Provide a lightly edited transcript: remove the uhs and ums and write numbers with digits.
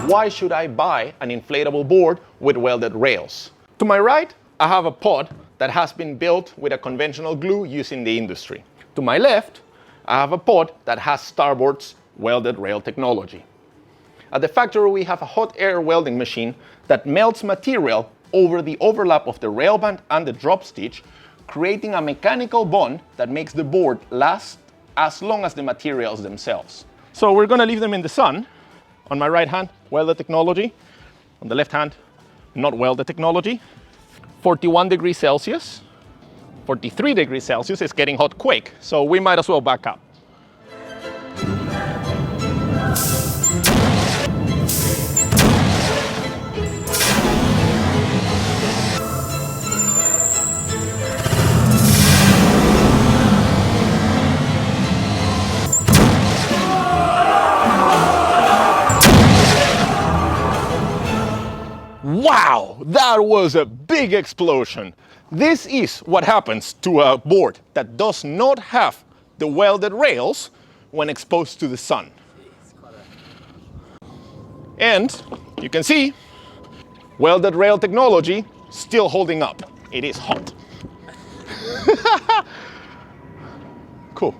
Why should I buy an inflatable board with welded rails? To my right, I have a pod that has been built with a conventional glue used in the industry. To my left, I have a pod that has Starboard's Welded Rail Technology. At the factory, we have a hot air welding machine that melts material over the overlap of the rail band and the drop stitch, creating a mechanical bond that makes the board last as long as the materials themselves. So we're going to leave them in the sun. On my right hand, welded technology. On the left hand, not welded technology. 41 degrees Celsius, 43 degrees Celsius. It's getting hot quick, so we might as well back up. Wow, that was a big explosion. This is what happens to a board that does not have the welded rails when exposed to the sun. And you can see, welded rail technology still holding up. It is hot. Cool.